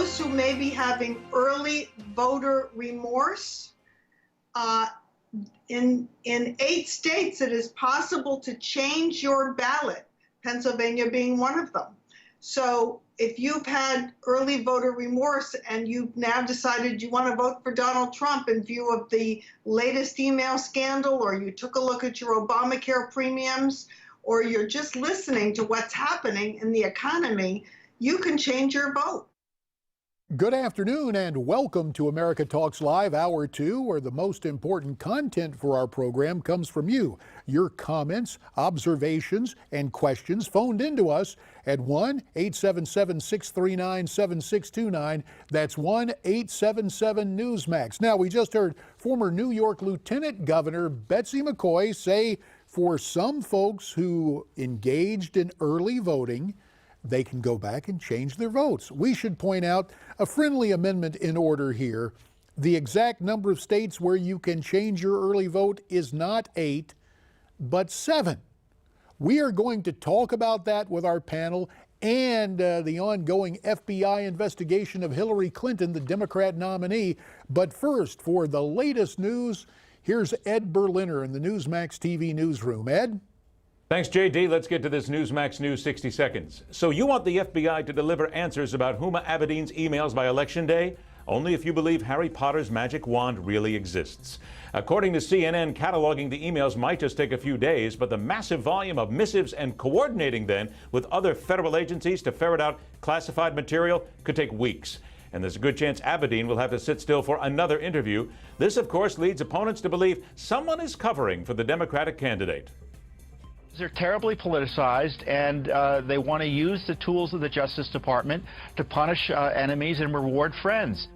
those who may be having early voter remorse, in 8 states, it is possible to change your ballot, Pennsylvania being one of them. So if you've had early voter remorse and you've now decided you want to vote for Donald Trump in view of the latest email scandal, or you took a look at your Obamacare premiums, or you're just listening to what's happening in the economy, you can change your vote. Good afternoon and welcome to America Talks Live, Hour 2, where the most important content for our program comes from you. Your comments, observations, and questions phoned into us at 1-877-639-7629. That's 1-877-Newsmax. Now, we just heard former New York Lieutenant Governor Betsy McCoy say for some folks who engaged in early voting, they can go back and change their votes. We should point out a friendly amendment in order here. The exact number of states where you can change your early vote is not 8, but 7. We are going to talk about that with our panel and the ongoing FBI investigation of Hillary Clinton, the Democrat nominee. But first, for the latest news, here's Ed Berliner in the Newsmax TV newsroom. Ed? Thanks, JD. Let's get to this Newsmax News 60 seconds. So you want the FBI to deliver answers about Huma Abedin's emails by Election Day? Only if you believe Harry Potter's magic wand really exists. According to CNN, cataloging the emails might just take a few days, but the massive volume of missives and coordinating then with other federal agencies to ferret out classified material could take weeks. And there's a good chance Abedin will have to sit still for another interview. This, of course, leads opponents to believe someone is covering for the Democratic candidate. They're terribly politicized, and they want to use the tools of the Justice Department to punish enemies and reward friends.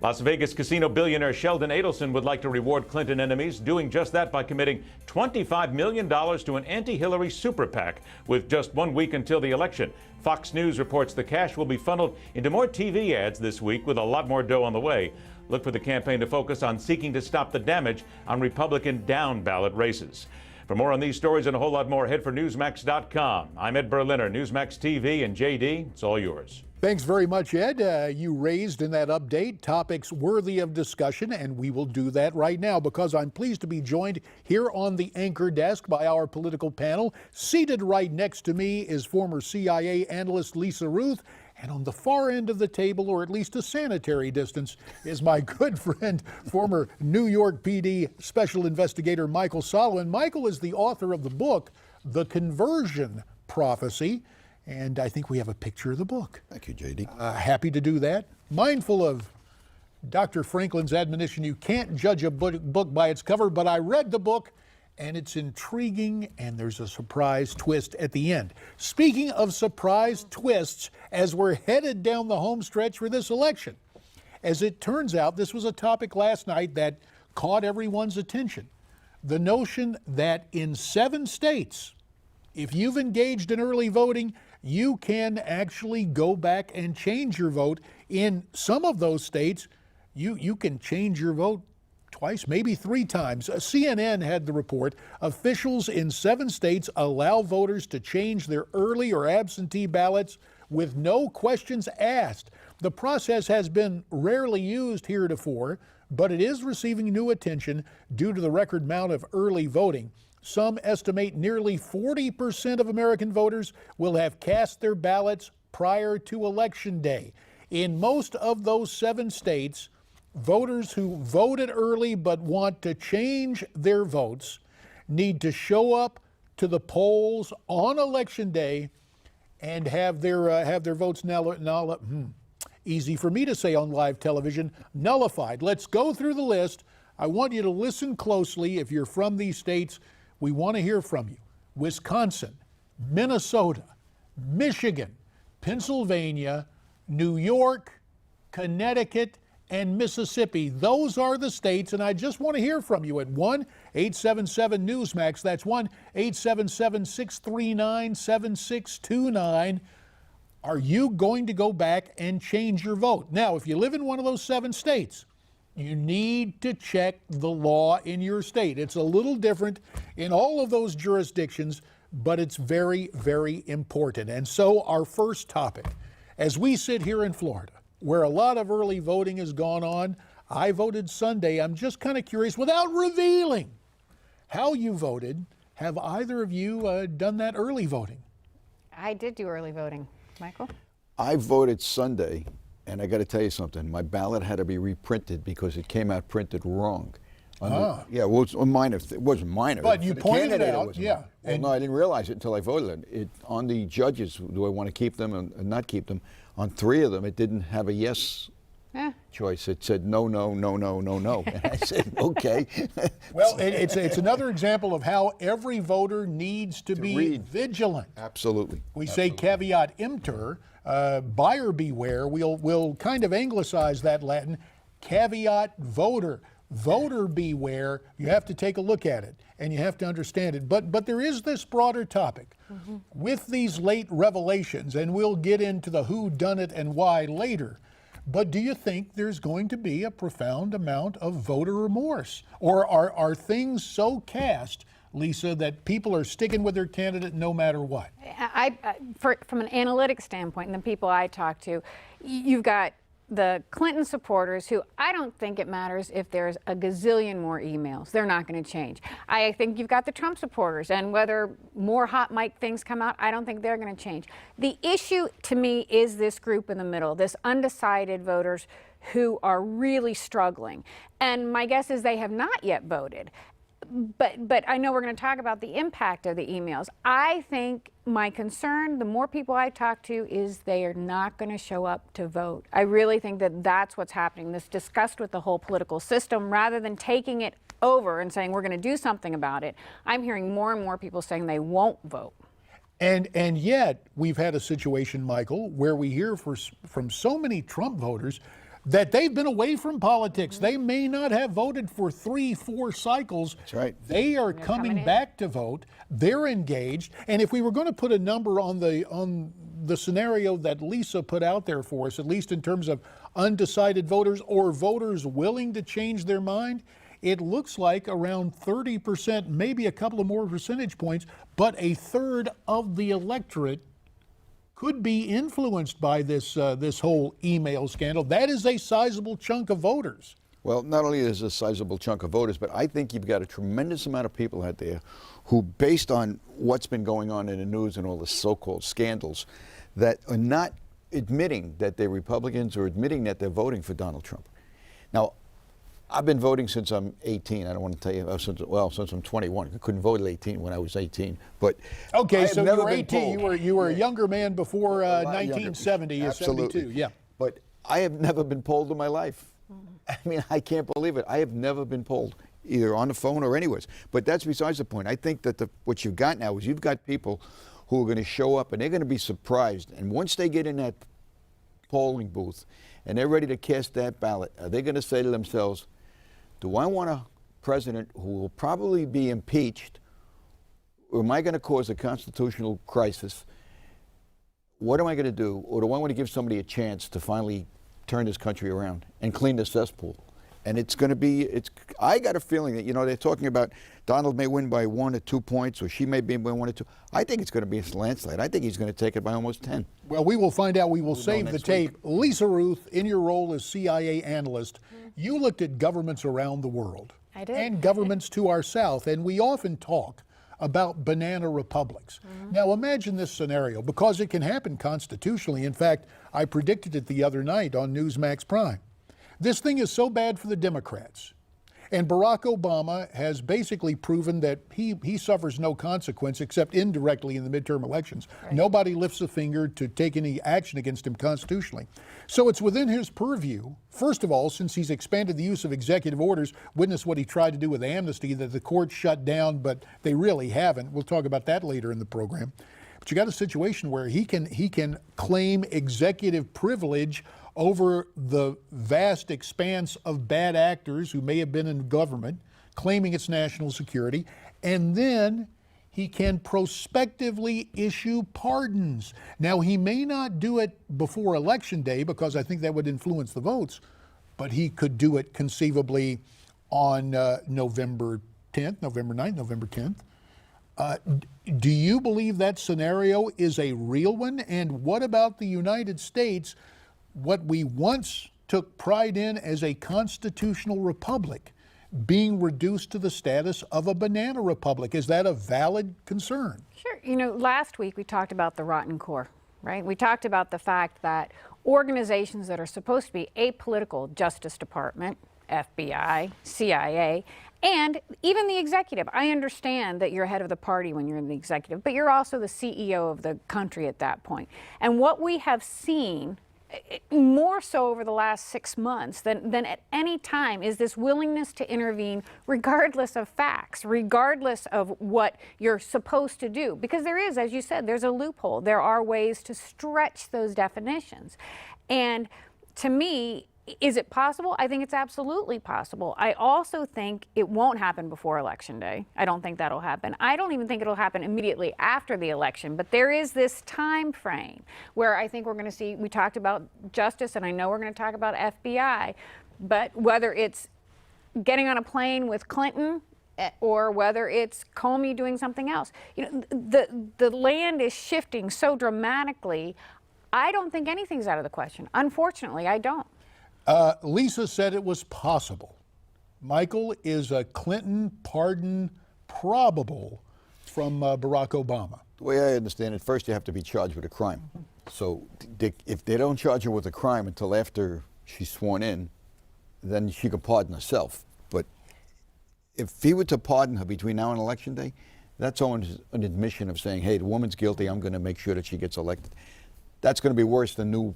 Las Vegas casino billionaire Sheldon Adelson would like to reward Clinton enemies, doing just that by committing $25 million to an anti-Hillary super PAC with just 1 week until the election. Fox News reports the cash will be funneled into more TV ads this week with a lot more dough on the way. Look for the campaign to focus on seeking to stop the damage on Republican down-ballot races. For more on these stories and a whole lot more, head for Newsmax.com. I'm Ed Berliner, Newsmax TV, and JD, it's all yours. Thanks very much, Ed. You raised in that update topics worthy of discussion, and we will do that right now because I'm pleased to be joined here on the anchor desk by our political panel. Seated right next to me is former CIA analyst Lisa Ruth, and on the far end of the table, or at least a sanitary distance, is my good friend, former New York PD Special Investigator Michael Solomon. Michael is the author of the book, The Conversion Prophecy, and I think we have a picture of the book. Thank you, JD. Happy to do that. Mindful of Dr. Franklin's admonition, you can't judge a book by its cover, but I read the book, and it's intriguing, and there's a surprise twist at the end. Speaking of surprise twists, as we're headed down the home stretch for this election, as it turns out, this was a topic last night that caught everyone's attention. The notion that in 7 states, if you've engaged in early voting, you can actually go back and change your vote. In some of those states, you can change your vote twice, maybe 3 times. CNN had the report. Officials in 7 states allow voters to change their early or absentee ballots with no questions asked. The process has been rarely used heretofore, but it is receiving new attention due to the record amount of early voting. Some estimate nearly 40% of American voters will have cast their ballots prior to Election Day. In most of those 7 states, voters who voted early but want to change their votes need to show up to the polls on Election Day and have their votes easy for me to say on live television, nullified. Let's go through the list. I want you to listen closely. If you're from these states, we want to hear from you. Wisconsin, Minnesota, Michigan, Pennsylvania, New York, Connecticut, and Mississippi. Those are the states, and I just want to hear from you at 1-877-Newsmax. That's 1-877-639-7629. Are you going to go back and change your vote? Now, if you live in one of those 7 states, you need to check the law in your state. It's a little different in all of those jurisdictions, but it's very, very important. And so our first topic, as we sit here in Florida, where a lot of early voting has gone on. I voted Sunday. I'm just kind of curious, without revealing how you voted, have either of you done that early voting? I did do early voting. Michael? I voted Sunday, and I got to tell you something. My ballot had to be reprinted because it came out printed wrong. Yeah, well, it was minor. It wasn't minor. But you pointed it out, yeah. Well, no, I didn't realize it until I voted it. On the judges, do I want to keep them and not keep them? On 3 of them, it didn't have a yes choice. It said no, no, no, no, no, no. And I said, okay. Well, it's another example of how every voter needs to be vigilant. Absolutely. We say caveat emptor, buyer beware. We'll kind of anglicize that Latin. Caveat voter. Voter beware. You have to take a look at it and you have to understand it. But there is this broader topic. With these late revelations, and we'll get into the who done it and why later. But do you think there's going to be a profound amount of voter remorse? Or are things so cast, Lisa, that people are sticking with their candidate no matter what? From an analytic standpoint, and the people I talk to, you've got the Clinton supporters who I don't think it matters if there's a gazillion more emails. They're not going to change. I think you've got the Trump supporters, and whether more hot mic things come out, I don't think they're going to change. The issue to me is this group in the middle, this undecided voters who are really struggling. And my guess is they have not yet voted. But I know we're going to talk about the impact of the emails. I think my concern, the more people I talk to, is they are not going to show up to vote. I really think that that's what's happening, this disgust with the whole political system, rather than taking it over and saying we're going to do something about it. I'm hearing more and more people saying they won't vote. And yet we've had a situation, Michael, where we hear from so many Trump voters that they've been away from politics. They may not have voted for 3-4 cycles. That's right. They are coming back to vote. They're engaged. And if we were going to put a number on the scenario that Lisa put out there for us, at least in terms of undecided voters or voters willing to change their mind, it looks like around 30%, maybe a couple of more percentage points, but a third of the electorate could be influenced by this whole email scandal. That is a sizable chunk of voters. Well, not only is a sizable chunk of voters, but I think you've got a tremendous amount of people out there who, based on what's been going on in the news and all the so-called scandals, that are not admitting that they're Republicans or admitting that they're voting for Donald Trump. Now, I've been voting since I'm 18. I don't want to tell you, since I'm 21. I couldn't vote at 18 when I was 18. But okay, so you were 18. You were a younger man before 1970 or 72. Yeah. But I have never been polled in my life. I mean, I can't believe it. I have never been polled, either on the phone or anywhere. But that's besides the point. I think that what you've got now is you've got people who are going to show up and they're going to be surprised. And once they get in that polling booth and they're ready to cast that ballot, are they going to say to themselves, do I want a president who will probably be impeached, or am I going to cause a constitutional crisis? What am I going to do? Or do I want to give somebody a chance to finally turn this country around and clean the cesspool? And it's going to be, I got a feeling that, they're talking about Donald may win by 1 or 2 points, or she may be by 1 or 2. I think it's going to be a landslide. I think he's going to take it by almost 10. Well, we will find out. We will save the tape. Lisa Ruth, in your role as CIA analyst, you looked at governments around the world. I did. And governments to our south. And we often talk about banana republics. Now imagine this scenario, because it can happen constitutionally. In fact, I predicted it the other night on Newsmax Prime. This thing is so bad for the Democrats. And Barack Obama has basically proven that he suffers no consequence except indirectly in the midterm elections. Right. Nobody lifts a finger to take any action against him constitutionally. So it's within his purview, first of all, since he's expanded the use of executive orders. Witness what he tried to do with amnesty that the courts shut down, but they really haven't. We'll talk about that later in the program. But you got a situation where he can claim executive privilege over the vast expanse of bad actors who may have been in government, claiming it's national security, and then he can prospectively issue pardons. Now, he may not do it before Election Day, because I think that would influence the votes, but he could do it conceivably on November 10th, November 9th, November 10th. Do you believe that scenario is a real one? And what about the United States? what we once took pride in as a constitutional republic being reduced to the status of a banana republic. Is that a valid concern? Sure. You know, last week we talked about the rotten core, right? We talked about the fact that organizations that are supposed to be apolitical, Justice Department, FBI, CIA, and even the executive. I understand that you're head of the party when you're in the executive, but you're also the CEO of the country at that point. And what we have seen more so over the last 6 months than at any time is this willingness to intervene regardless of facts, regardless of what you're supposed to do. Because there is, as you said, there's a loophole. There are ways to stretch those definitions. And to me, is it possible? I think it's absolutely possible. I also think it won't happen before Election Day. I don't think that'll happen. I don't even think it'll happen immediately after the election. But there is this time frame where I think we're going to see, we talked about justice, and I know we're going to talk about FBI, but whether it's getting on a plane with Clinton or whether it's Comey doing something else, you know, the land is shifting so dramatically. I don't think anything's out of the question. Unfortunately, I don't. Lisa said it was possible. Michael, is a Clinton pardon probable from Barack Obama? The way I understand it, first you have to be charged with a crime. So if they don't charge her with a crime until after she's sworn in, then she could pardon herself. But if he were to pardon her between now and Election Day, that's almost an admission of saying, hey, the woman's guilty, I'm going to make sure that she gets elected. That's going to be worse than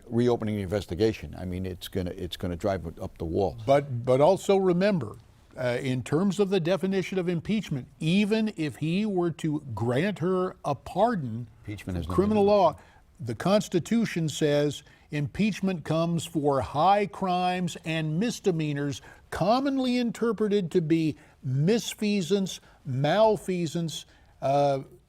reopening the investigation. I mean, it's going to drive it up the wall. But also remember, in terms of the definition of impeachment, even if he were to grant her a pardon, impeachment has criminal law, the Constitution says impeachment comes for high crimes and misdemeanors commonly interpreted to be misfeasance, malfeasance,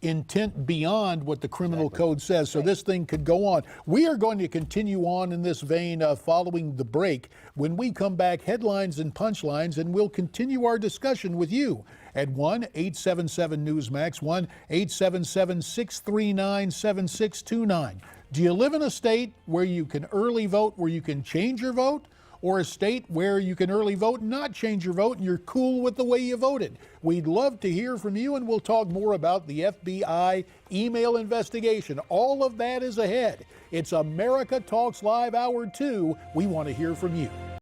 intent beyond what the criminal code says. So this thing could go on. We are going to continue on in this vein following the break. When we come back, headlines and punchlines, and we'll continue our discussion with you at 1-877-NEWSMAX, 1-877-639-7629. Do you live in a state where you can early vote, where you can change your vote? Or a state where you can early vote and not change your vote and you're cool with the way you voted? We'd love to hear from you, and we'll talk more about the FBI email investigation. All of that is ahead. It's America Talks Live Hour 2. We want to hear from you.